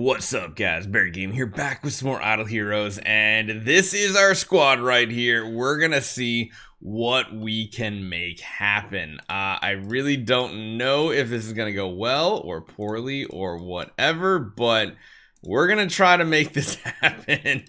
What's up, guys? Barry Game here, back with some more Idle Heroes, and this is our squad right here. We're gonna see what we can make happen. I really don't know if this is gonna go well or poorly or whatever, but we're gonna try to make this happen.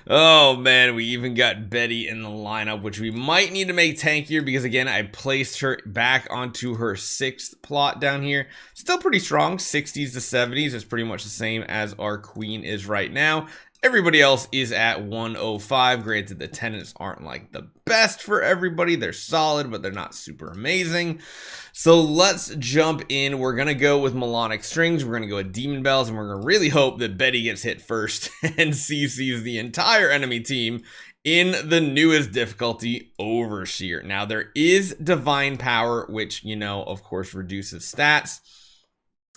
Oh man, we even got Betty in the lineup, which we might need to make tankier because again, I placed her back onto her 6th plot down here. Still pretty strong, 60s to 70s. It's pretty much the same as our queen is right now. Everybody else is at 105. Granted, the tenants aren't like the best for everybody. They're solid, but they're not super amazing. So let's jump in. We're going to go with melodic strings. We're going to go with demon bells, and we're going to really hope that Betty gets hit first and CCs the entire enemy team in the newest difficulty, Overseer. Now, there is divine power, which, you know, of course, reduces stats.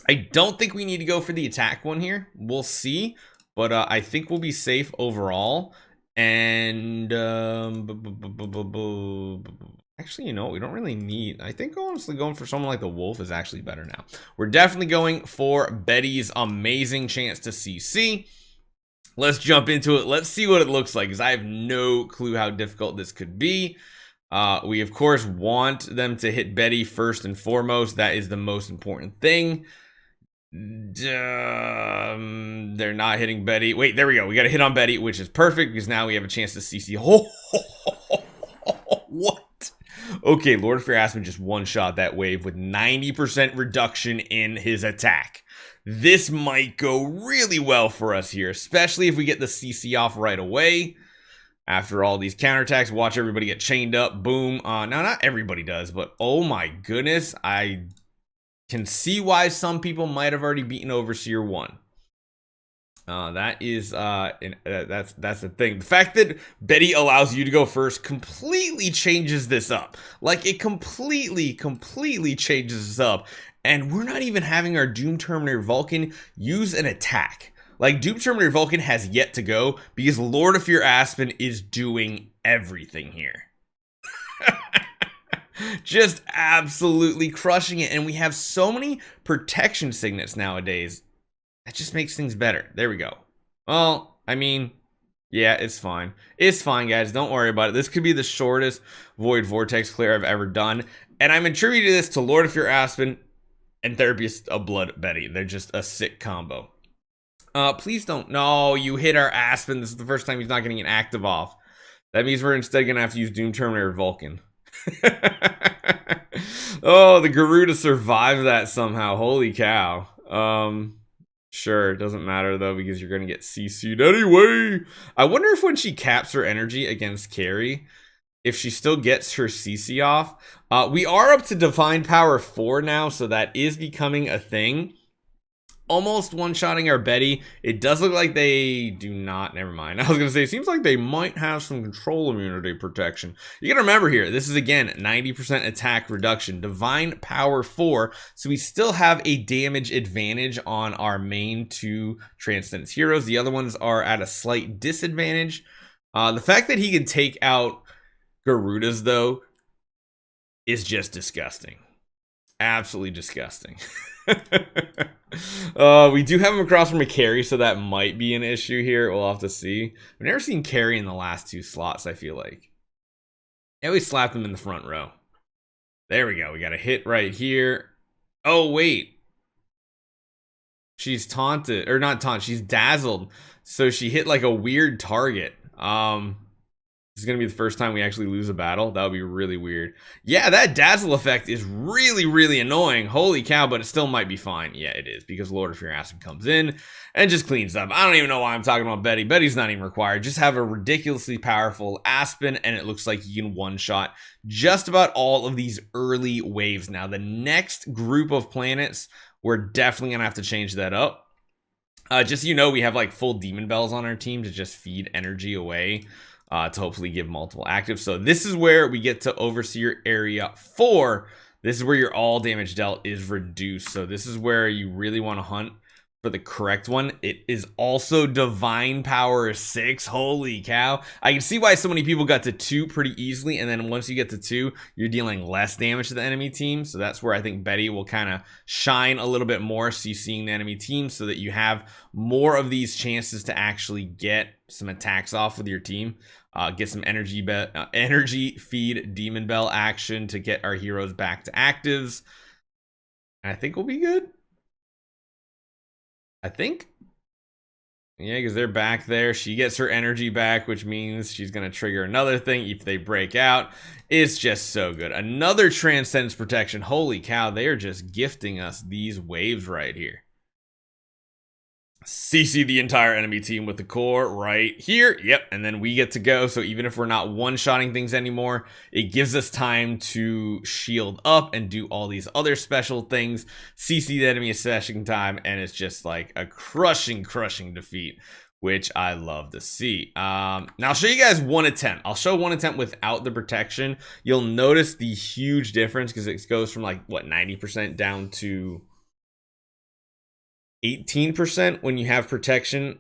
I don't think we need to go for the attack one here. We'll see. But I think we'll be safe overall. And actually, you know, we don't really need. I think honestly going for someone like the Wolf is actually better now. We're definitely going for Betty's amazing chance to CC. Let's jump into it. Let's see what it looks like, because I have no clue how difficult this could be. We, of course, want them to hit Betty first and foremost. That is the most important thing. They're not hitting Betty. Wait, there we go. We got a hit on Betty, which is perfect because now we have a chance to CC. What? Okay, Lord of Fear Aspen just one-shot that wave with 90% reduction in his attack. This might go really well for us here, especially if we get the CC off right away. After all these counterattacks, watch everybody get chained up. Boom. Now, not everybody does, but oh my goodness, I can see why some people might have already beaten Overseer 1. That is that's the thing. The fact that Betty allows you to go first completely changes this up. Like, it completely changes this up. And we're not even having our Doom Terminator Vulcan use an attack. Like, Doom Terminator Vulcan has yet to go because Lord of Fear Aspen is doing everything here. Just absolutely crushing it. And we have so many protection signets nowadays. That just makes things better. There we go. Well, I mean, yeah, it's fine. It's fine, guys. Don't worry about it. This could be the shortest Void Vortex clear I've ever done. And I'm attributing this to Lord of Fear Aspen and Therapist of Blood Betty. They're just a sick combo. Please don't. No, you hit our Aspen. This is the first time he's not getting an active off. That means we're instead going to have to use Doom Terminator Vulcan. Oh, the Garuda survived that somehow. Holy cow. Sure, it doesn't matter though because you're gonna get CC'd anyway. I wonder if when she caps her energy against Carrie, if she still gets her CC off. We are up to Divine Power 4 now, so that is becoming a thing. Almost one-shotting our Betty. It does look like they do not. Never mind. I was going to say, it seems like they might have some control immunity protection. You got to remember here, this is, again, 90% attack reduction. Divine Power 4. So we still have a damage advantage on our main 2 Transcendence heroes. The other ones are at a slight disadvantage. The fact that he can take out Garudas, though, is just disgusting. Absolutely disgusting. We do have him across from a carry, so that might be an issue here. We'll have to see. I've never seen carry in the last 2 slots, I feel like. I always slap him in the front row. There we go. We got a hit right here. Oh, wait. She's taunted. Or not taunted. She's dazzled. So she hit like a weird target. This is going to be the first time we actually lose a battle. That would be really weird. Yeah, that dazzle effect is really annoying. Holy cow, but it still might be fine. Yeah, it is, because Lord of Fear Aspen comes in and just cleans up. I don't even know why I'm talking about Betty. Betty's not even required. Just have a ridiculously powerful Aspen, and it looks like you can one-shot just about all of these early waves. Now, the next group of planets, we're definitely going to have to change that up. Just so you know, we have like full Demon Bells on our team to just feed energy away. To hopefully give multiple actives. So this is where we get to Overseer Area 4. This is where your all damage dealt is reduced. So this is where you really want to hunt for the correct one. It is also Divine Power 6. Holy cow. I can see why so many people got to 2 pretty easily, and then once you get to 2, you're dealing less damage to the enemy team. So that's where I think Betty will kind of shine a little bit more, so you seeing the enemy team, so that you have more of these chances to actually get some attacks off with your team. Get some energy feed Demon Bell action to get our heroes back to actives. And I think we'll be good. I think. Yeah, because they're back there. She gets her energy back, which means she's going to trigger another thing if they break out. It's just so good. Another Transcendence Protection. Holy cow, they are just gifting us these waves right here. CC the entire enemy team with the core right here. Yep, and then we get to go. So even if we're not one-shotting things anymore, it gives us time to shield up and do all these other special things. CC the enemy a second time, and it's just like a crushing defeat, which I love to see. Now I'll show you guys one attempt. I'll show one attempt without the protection. You'll notice the huge difference because it goes from like, what, 90% down to 18% when you have protection.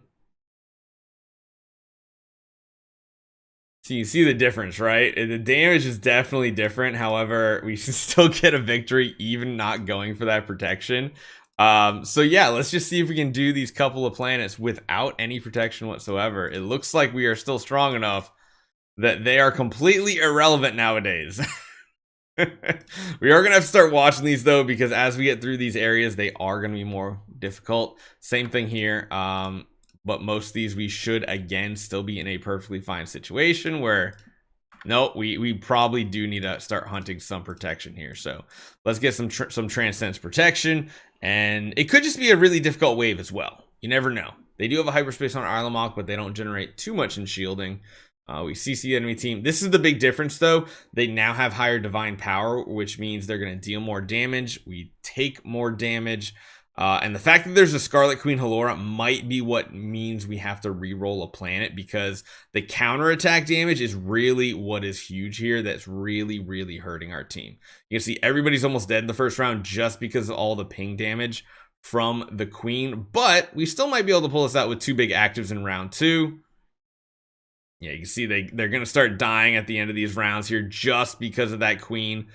So you see the difference, right? The damage is definitely different. However, we can still get a victory even not going for that protection. So yeah, let's just see if we can do these couple of planets without any protection whatsoever. It looks like we are still strong enough that they are completely irrelevant nowadays. We are gonna have to start watching these though, because as we get through these areas, they are gonna be more difficult. Same thing here, but most of these we should again still be in a perfectly fine situation where no, we probably do need to start hunting some protection here. So let's get some Transcendence Protection, and it could just be a really difficult wave as well. You never know. They do have a hyperspace on Arlamok, but they don't generate too much in shielding. We CC the enemy team. This is the big difference though. They now have higher divine power, which means they're going to deal more damage. We take more damage. And the fact that there's a Scarlet Queen Halora might be what means we have to re-roll a planet, because the counterattack damage is really what is huge here. That's really hurting our team. You can see everybody's almost dead in the first round just because of all the ping damage from the Queen. But we still might be able to pull this out with 2 big actives in round 2. Yeah, you can see they're going to start dying at the end of these rounds here just because of that Queen.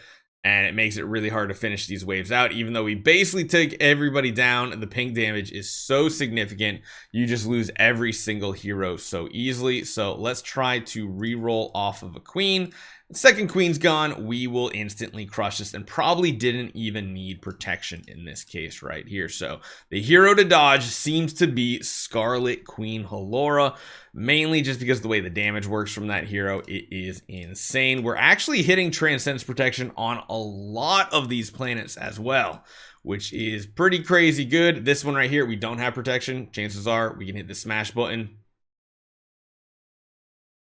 And it makes it really hard to finish these waves out. Even though we basically take everybody down, the ping damage is so significant, you just lose every single hero so easily. So let's try to re-roll off of a Queen. The second Queen's gone, we will instantly crush this, and probably didn't even need protection in this case right here. So the hero to dodge seems to be Scarlet Queen Halora, mainly just because of the way the damage works from that hero. It is insane. We're actually hitting Transcendence Protection on a lot of these planets as well, which is pretty crazy good. This one right here, we don't have protection. Chances are we can hit the smash button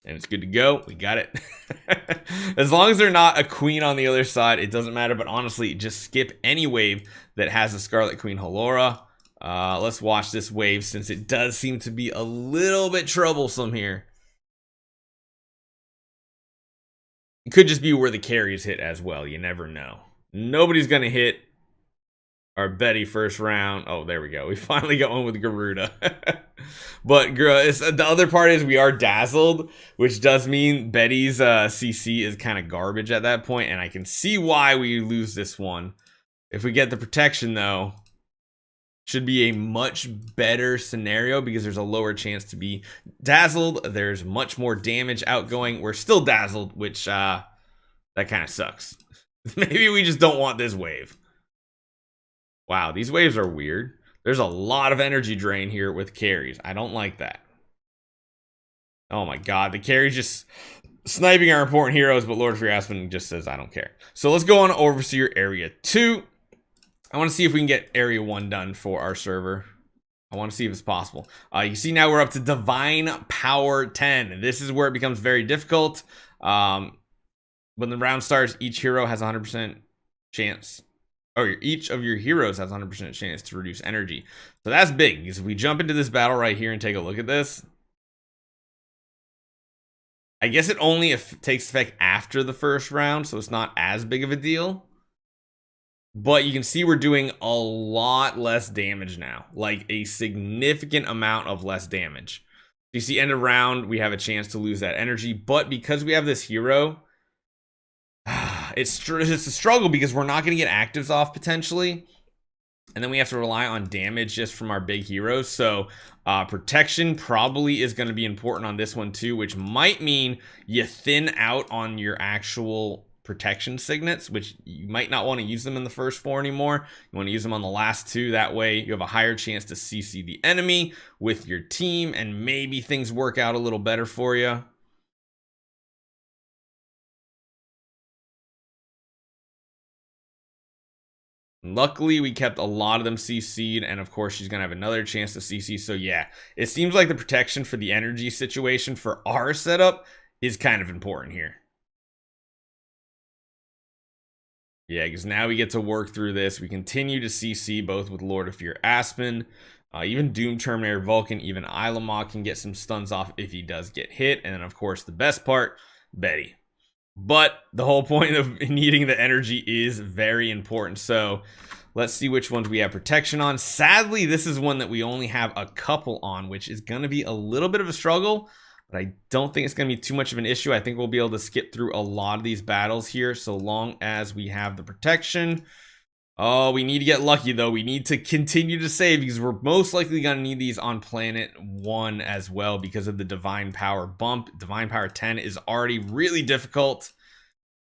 and it's good to go. We got it. As long as they're not a Queen on the other side, it doesn't matter. But honestly, just skip any wave that has a Scarlet Queen Halora. Let's watch this wave, since it does seem to be a little bit troublesome here. It could just be where the carries hit as well. You never know. Nobody's going to hit our Betty first round. Oh, there we go. We finally got one with Garuda. But the other part is we are dazzled, which does mean Betty's CC is kind of garbage at that point, and I can see why we lose this one. If we get the protection, though, should be a much better scenario because there's a lower chance to be dazzled. There's much more damage outgoing. We're still dazzled, which that kind of sucks. Maybe we just don't want this wave. Wow, these waves are weird. There's a lot of energy drain here with carries. I don't like that. Oh my god, the carry's just sniping our important heroes, but Lord Free Aspen just says, I don't care. So let's go on Overseer Area 2. I want to see if we can get Area 1 done for our server. I want to see if it's possible. You see now we're up to Divine Power 10. This is where it becomes very difficult. When the round starts, each hero has 100% chance. Or each of your heroes has 100% chance to reduce energy. So that's big, because if we jump into this battle right here and take a look at this, I guess it only takes effect after the first round, so it's not as big of a deal. But you can see we're doing a lot less damage now, like a significant amount of less damage. You see, end of round, we have a chance to lose that energy, but because we have this hero, it's a struggle because we're not going to get actives off potentially. And then we have to rely on damage just from our big heroes. So protection probably is going to be important on this one too, which might mean you thin out on your actual protection signets, which you might not want to use them in the first 4 anymore. You want to use them on the last 2. That way you have a higher chance to CC the enemy with your team, and maybe things work out a little better for you. Luckily, we kept a lot of them CC'd, and of course, she's going to have another chance to CC. So yeah, it seems like the protection for the energy situation for our setup is kind of important here. Yeah, because now we get to work through this. We continue to CC both with Lord of Fear Aspen, even Doom Terminator Vulcan, even Ilama can get some stuns off if he does get hit. And then, of course, the best part, Betty. But the whole point of needing the energy is very important. So let's see which ones we have protection on. Sadly, this is one that we only have a couple on, which is going to be a little bit of a struggle. But I don't think it's going to be too much of an issue. I think we'll be able to skip through a lot of these battles here so long as we have the protection. Oh, we need to get lucky, though. We need to continue to save because we're most likely going to need these on planet 1 as well because of the Divine Power bump. Divine Power 10 is already really difficult.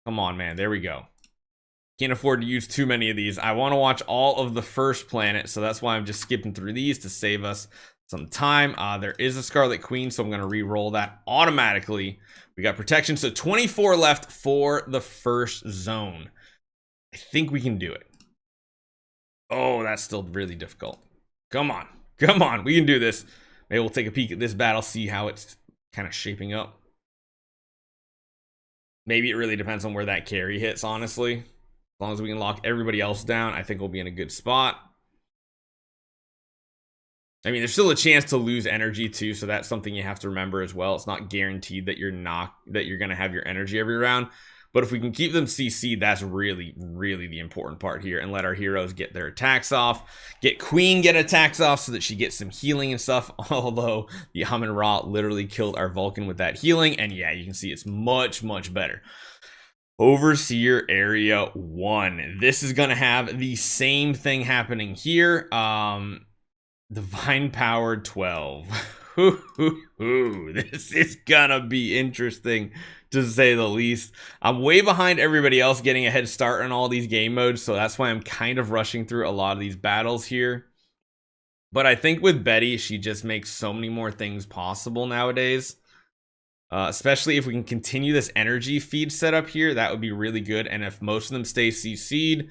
Come on, man. There we go. Can't afford to use too many of these. I want to watch all of the first planet, so that's why I'm just skipping through these to save us some time. There is a Scarlet Queen, so I'm going to re-roll that automatically. We got protection, so 24 left for the first zone. I think we can do it. Oh, that's still really difficult. Come on. Come on. We can do this. Maybe we'll take a peek at this battle, see how it's kind of shaping up. Maybe it really depends on where that carry hits, honestly. As long as we can lock everybody else down, I think we'll be in a good spot. I mean, there's still a chance to lose energy too, so that's something you have to remember as well. It's not guaranteed that you're going to have your energy every round. But if we can keep them CC, that's really, really the important part here, and let our heroes get their attacks off. Get Queen get attacks off so that she gets some healing and stuff, although the Amun-Ra literally killed our Vulcan with that healing, and yeah, you can see it's much, much better. Overseer Area 1. This is going to have the same thing happening here. Divine Power 12. This is gonna be interesting to say the least. I'm way behind everybody else getting a head start on all these game modes, so that's why I'm kind of rushing through a lot of these battles here. But I think with Betty, she just makes so many more things possible nowadays. Especially if we can continue this energy feed setup here, that would be really good. And if most of them stay CC'd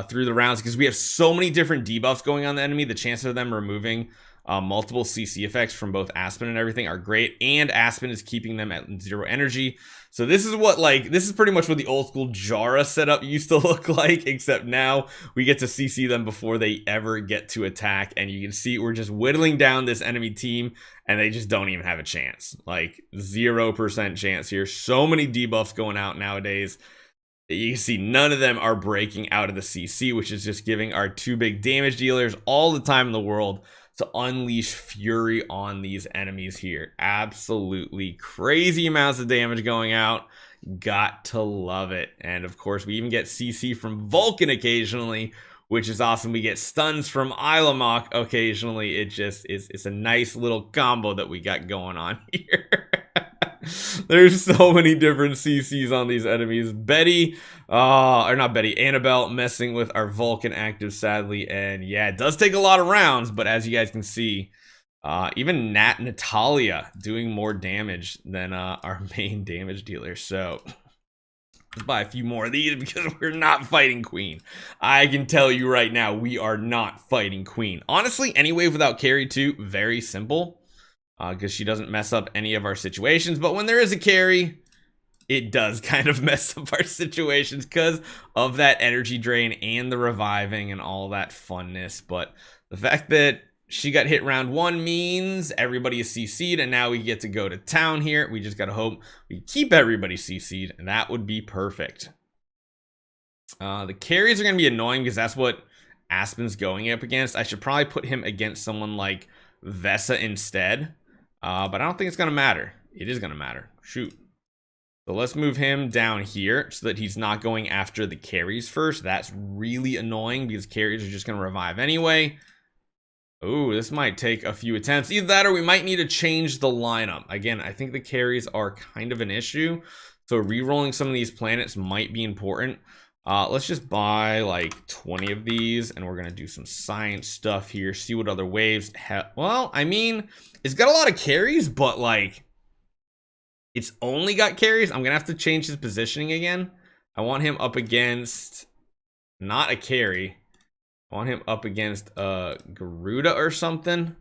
through the rounds, because we have so many different debuffs going on the enemy, the chances of them removing multiple CC effects from both Aspen and everything are great, and Aspen is keeping them at 0 energy. So this is what, like, this is pretty much what the old school Jara setup used to look like, except now we get to CC them before they ever get to attack, and you can see we're just whittling down this enemy team, and they just don't even have a chance. Like, 0% chance here. So many debuffs going out nowadays. You can see none of them are breaking out of the CC, which is just giving our 2 big damage dealers all the time in the world to unleash fury on these enemies here. Absolutely crazy amounts of damage going out. Got to love it. And of course, we even get CC from Vulcan occasionally, which is awesome. We get stuns from Ilama occasionally. It just is, it's a nice little combo that we got going on here. There's so many different CCs on these enemies. Betty, or not Betty, Annabelle messing with our Vulcan active, sadly. And yeah, it does take a lot of rounds, but as you guys can see, even Natalia doing more damage than our main damage dealer. So let's buy a few more of these because we're not fighting Queen. I can tell you right now, we are not fighting Queen. Honestly, any wave without carry too, very simple. Because she doesn't mess up any of our situations. But when there is a carry, it does kind of mess up our situations because of that energy drain and the reviving and all that funness. But the fact that she got hit round 1 means everybody is CC'd, and now we get to go to town here. We just got to hope we keep everybody CC'd, and that would be perfect. The carries are going to be annoying because that's what Aspen's going up against. I should probably put him against someone like Vesa instead. But I don't think it's going to matter. It is going to matter. Shoot. So let's move him down here so that he's not going after the carries first. That's really annoying because carries are just going to revive anyway. Ooh, this might take a few attempts. Either that or we might need to change the lineup. Again, I think the carries are kind of an issue. So re-rolling some of these planets might be important. Let's just buy like 20 of these and we're going to do some science stuff here. See what other waves have. Well, I mean, it's got a lot of carries, but like it's only got carries. I'm going to have to change his positioning again. I want him up against not a carry. I want him up against Garuda or something.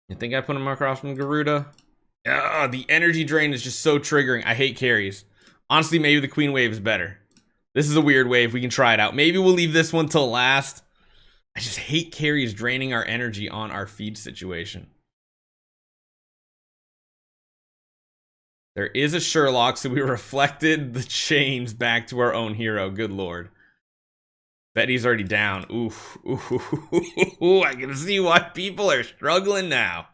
You think I put him across from Garuda? The energy drain is just so triggering. I hate carries. Honestly, maybe the Queen wave is better. This is a weird wave. We can try it out. Maybe we'll leave this one till last. I just hate carries draining our energy on our feed situation. There is a Sherlock, so we reflected the chains back to our own hero. Good lord. Betty's already down. Oof. Ooh, I can see why people are struggling now.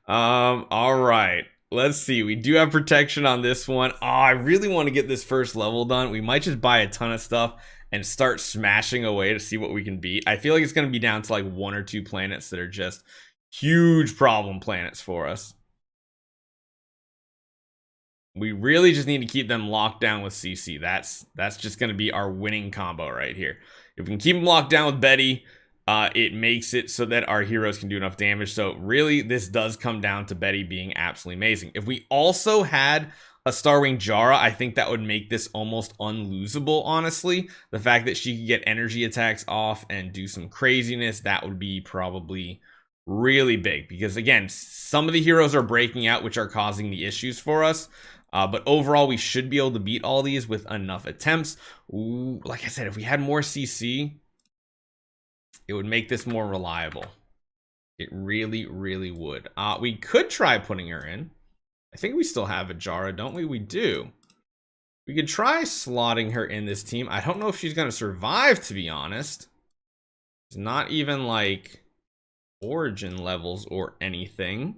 All right. Let's see. We do have protection on this one. Oh, I really want to get this first level done. We might just buy a ton of stuff and start smashing away to see what we can beat. I feel like it's going to be down to like 1 or 2 planets that are just huge problem planets for us. We really just need to keep them locked down with CC. That's just going to be our winning combo right here. If we can keep them locked down with Betty, it makes it so that our heroes can do enough damage. So really, this does come down to Betty being absolutely amazing. If we also had a Starwing Jara, I think that would make this almost unlosable, honestly. The fact that she could get energy attacks off and do some craziness, that would be probably really big. Because again, some of the heroes are breaking out, which are causing the issues for us. But overall, we should be able to beat all these with enough attempts. Ooh, like I said, if we had more CC, it would make this more reliable. It really, really would. We could try putting her in. I think we still have a Jara, don't we? We do. We could try slotting her in this team. I don't know if she's going to survive, to be honest. It's not even like origin levels or anything.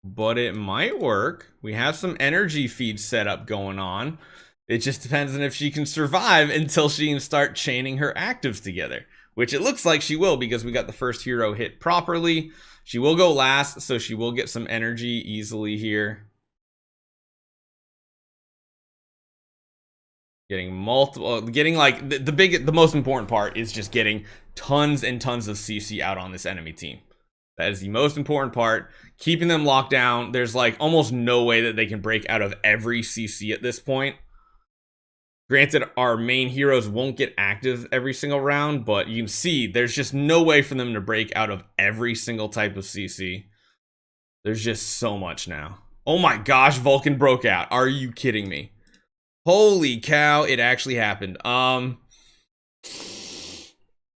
But it might work. We have some energy feed setup going on. It just depends on if she can survive until she can start chaining her actives together, which it looks like she will because we got the first hero hit properly. She will go last, so she will get some energy easily here. Getting multiple, getting like the most important part is just getting tons and tons of CC out on this enemy team. That is the most important part. Keeping them locked down. There's like almost no way that they can break out of every CC at this point. Granted, our main heroes won't get active every single round, but you can see there's just no way for them to break out of every single type of CC. There's just so much now. Oh my gosh, Vulcan broke out. Are you kidding me? Holy cow, it actually happened. I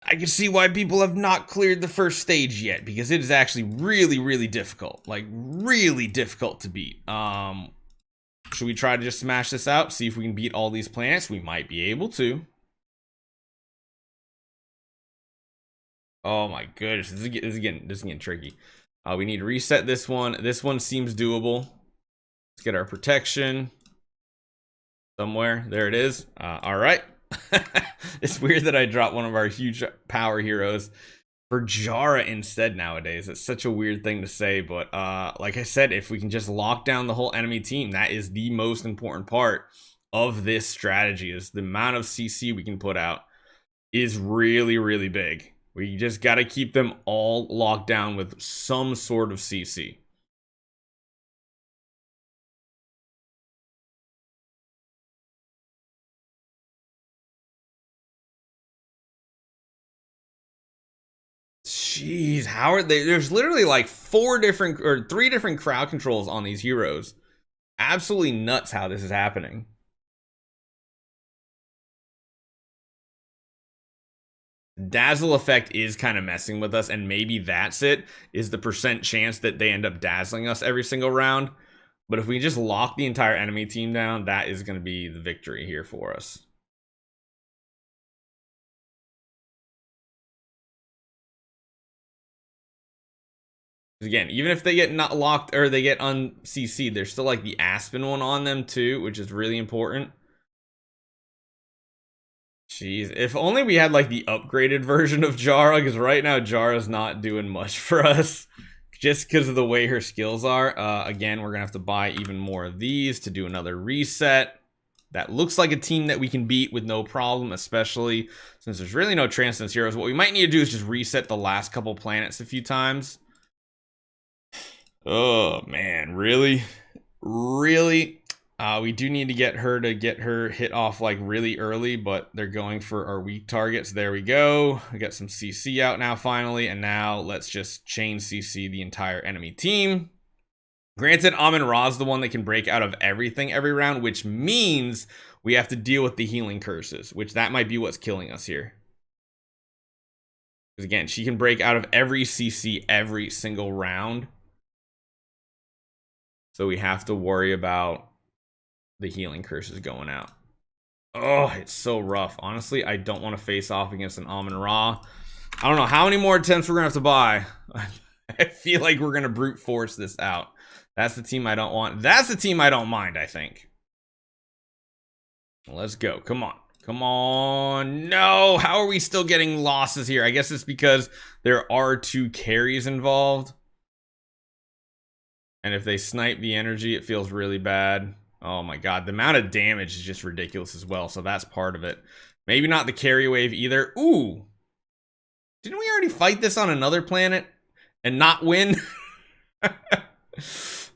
can see why people have not cleared the first stage yet, because it is actually really, really difficult. Like, really difficult to beat. Should we try to just smash this out? See if we can beat all these planets? We might be able to. Oh my goodness, this is getting tricky. We need to reset this one. This one seems doable. Let's get our protection. Somewhere, there it is. All right. It's weird that I dropped one of our huge power heroes for Jara instead nowadays. It's such a weird thing to say, but like I said, if we can just lock down the whole enemy team, that is the most important part of this strategy. Is the amount of CC we can put out is really, really big. We just got to keep them all locked down with some sort of CC. Jeez, how are they? There's literally like 3 different crowd controls on these heroes. Absolutely nuts how this is happening. Dazzle effect is kind of messing with us, and maybe that's it, is the percent chance that they end up dazzling us every single round. But if we just lock the entire enemy team down, that is going to be the victory here for us. Again, even if they get not locked or they get un-CC'd, there's still like the Aspen one on them too, which is really important. Jeez, if only we had like the upgraded version of Jara, because right now Jara's not doing much for us. Just because of the way her skills are. Again, we're going to have to buy even more of these to do another reset. That looks like a team that we can beat with no problem, especially since there's really no Transcendence Heroes. What we might need to do is just reset the last couple planets a few times. Oh, man, really? Really? We do need to get her hit off like really early, but they're going for our weak targets. There we go. We got some CC out now finally, and now let's just chain CC the entire enemy team. Granted, Amun-Ra's the one that can break out of everything every round, which means we have to deal with the healing curses, which that might be what's killing us here. Because again, she can break out of every CC every single round. So we have to worry about the healing curses going out. Oh, it's so rough. Honestly, I don't want to face off against an Amun-Ra. I don't know how many more attempts we're going to have to buy. I feel like we're going to brute force this out. That's the team I don't want. That's the team I don't mind, I think. Let's go. Come on. Come on. No. How are we still getting losses here? I guess it's because there are 2 carries involved. And if they snipe the energy, it feels really bad. Oh my god, the amount of damage is just ridiculous as well, so that's part of it. Maybe not the carry wave either. Ooh! Didn't we already fight this on another planet and not win?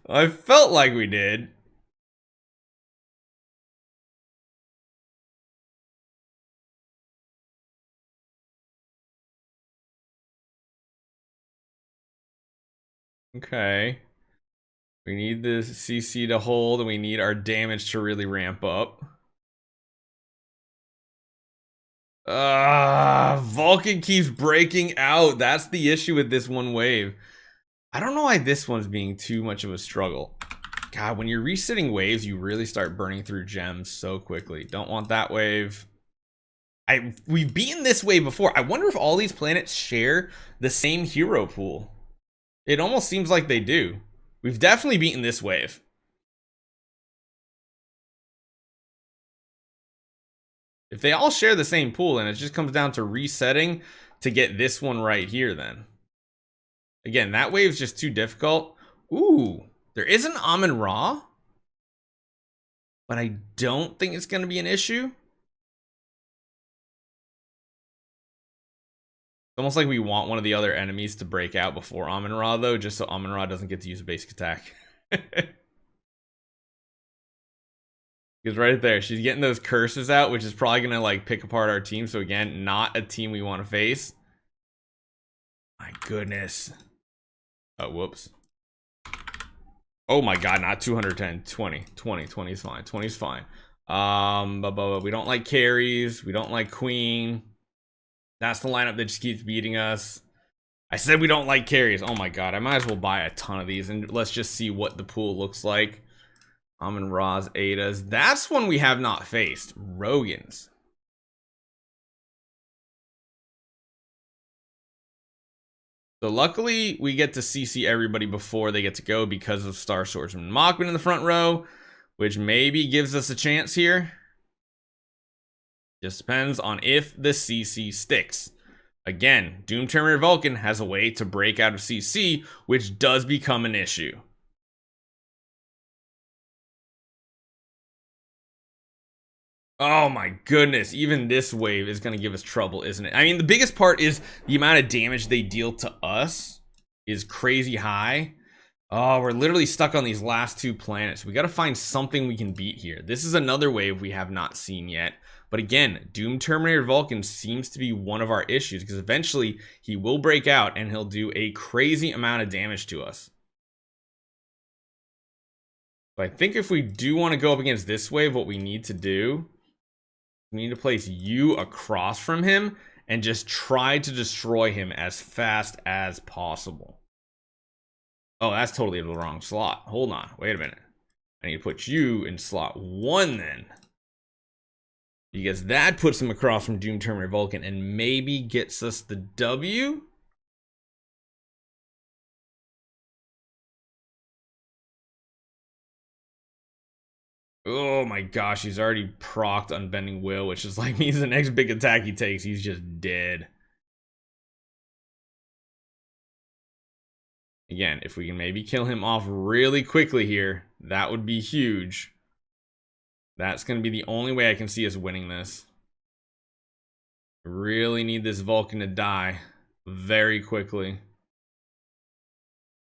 I felt like we did. Okay. We need the CC to hold, and we need our damage to really ramp up. Vulcan keeps breaking out. That's the issue with this one wave. I don't know why this one's being too much of a struggle. God, when you're resetting waves, you really start burning through gems so quickly. Don't want that wave. We've beaten this wave before. I wonder if all these planets share the same hero pool. It almost seems like they do. We've definitely beaten this wave. If they all share the same pool, and it just comes down to resetting to get this one right here then. Again, that wave's just too difficult. Ooh, there is an Amun-Ra, but I don't think it's going to be an issue. It's almost like we want one of the other enemies to break out before Amun-Ra, though, just so Amun-Ra doesn't get to use a basic attack. Because right there, she's getting those curses out, which is probably going to like pick apart our team. So again, not a team we want to face. My goodness. Oh, whoops. Oh my god, not 210. 20 is fine. 20 is fine. But we don't like carries. We don't like queen. That's the lineup that just keeps beating us. I said we don't like carries. Oh my god, I might as well buy a ton of these and let's just see what the pool looks like. Amun-Ra's, Ada's. That's one we have not faced. Rogan's. So luckily, we get to CC everybody before they get to go because of Star Swordsman and Machman in the front row, which maybe gives us a chance here. Just depends on if the CC sticks. Again, Doom Terminator Vulcan has a way to break out of CC, which does become an issue. Oh my goodness, even this wave is going to give us trouble, isn't it? I mean, the biggest part is the amount of damage they deal to us is crazy high. Oh, we're literally stuck on these last 2 planets. We got to find something we can beat here. This is another wave we have not seen yet. But again, Doom Terminator Vulcan seems to be one of our issues because eventually he will break out and he'll do a crazy amount of damage to us. But I think if we do want to go up against this wave, what we need to do, we need to place you across from him and just try to destroy him as fast as possible. Oh, that's totally the wrong slot. Hold on. Wait a minute. I need to put you in slot 1 then, because that puts him across from Doom Terminator Vulcan and maybe gets us the W. Oh my gosh, he's already procced Unbending Will, which is like means the next big attack he takes, he's just dead. Again, if we can maybe kill him off really quickly here, that would be huge. That's going to be the only way I can see us winning this. Really need this Vulcan to die very quickly.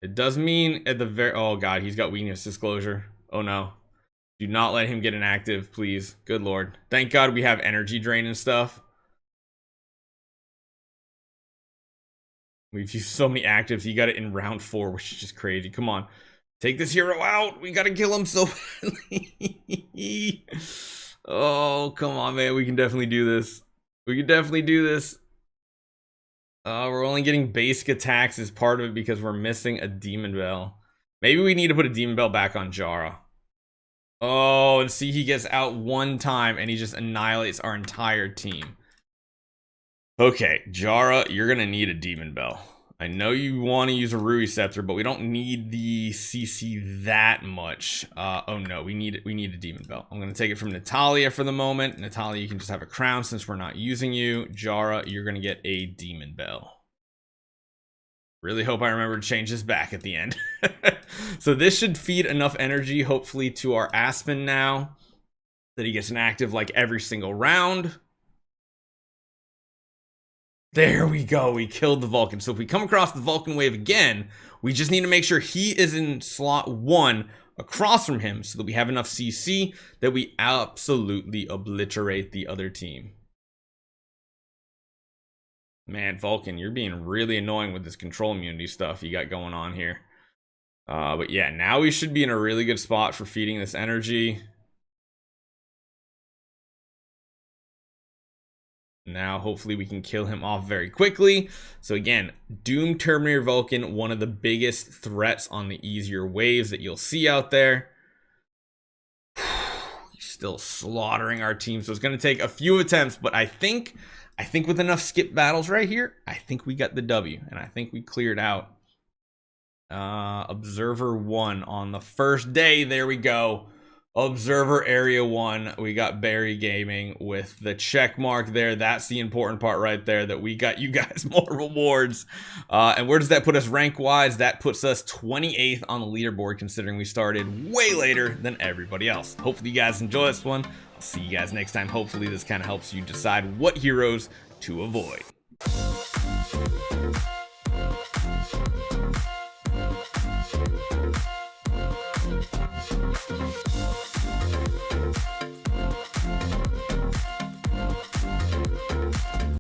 It does mean at the very... Oh god, he's got weakness disclosure. Oh no. Do not let him get inactive, please. Good lord. Thank god we have energy drain and stuff. We've used so many actives. He got it in round 4, which is just crazy. Come on. Take this hero out. We gotta kill him so badly. Oh, come on, man. We can definitely do this. We can definitely do this. We're only getting basic attacks as part of it because we're missing a Demon Bell. Maybe we need to put a Demon Bell back on Jara. Oh, and see, he gets out 1 time and he just annihilates our entire team. Okay, Jara, you're gonna need a Demon Bell. I know you want to use a Rui Scepter, but we don't need the CC that much. Oh no, we need a Demon Bell. I'm gonna take it from Natalia for the moment. Natalia, you can just have a crown since we're not using you. Jara, you're gonna get a Demon Bell. Really hope I remember to change this back at the end. So this should feed enough energy, hopefully, to our Aspen now, that he gets an active like every single round. There we go. We killed the Vulcan. So if we come across the Vulcan wave again, we just need to make sure he is in slot 1 across from him so that we have enough CC that we absolutely obliterate the other team. Man, Vulcan, you're being really annoying with this control immunity stuff you got going on here. But yeah, now we should be in a really good spot for feeding this energy. Now, hopefully we can kill him off very quickly. So again, Doom Terminator Vulcan, one of the biggest threats on the easier waves that you'll see out there. He's still slaughtering our team, so it's going to take a few attempts, but I think with enough skip battles right here, I think we got the W, and I think we cleared out Observer 1 on the first day. There we go. Observer Area 1, we got Barry Gaming with the check mark there. That's the important part right there, that we got you guys more rewards. And where does that put us rank-wise? That puts us 28th on the leaderboard, considering we started way later than everybody else. Hopefully you guys enjoy this one. I'll see you guys next time. Hopefully this kind of helps you decide what heroes to avoid.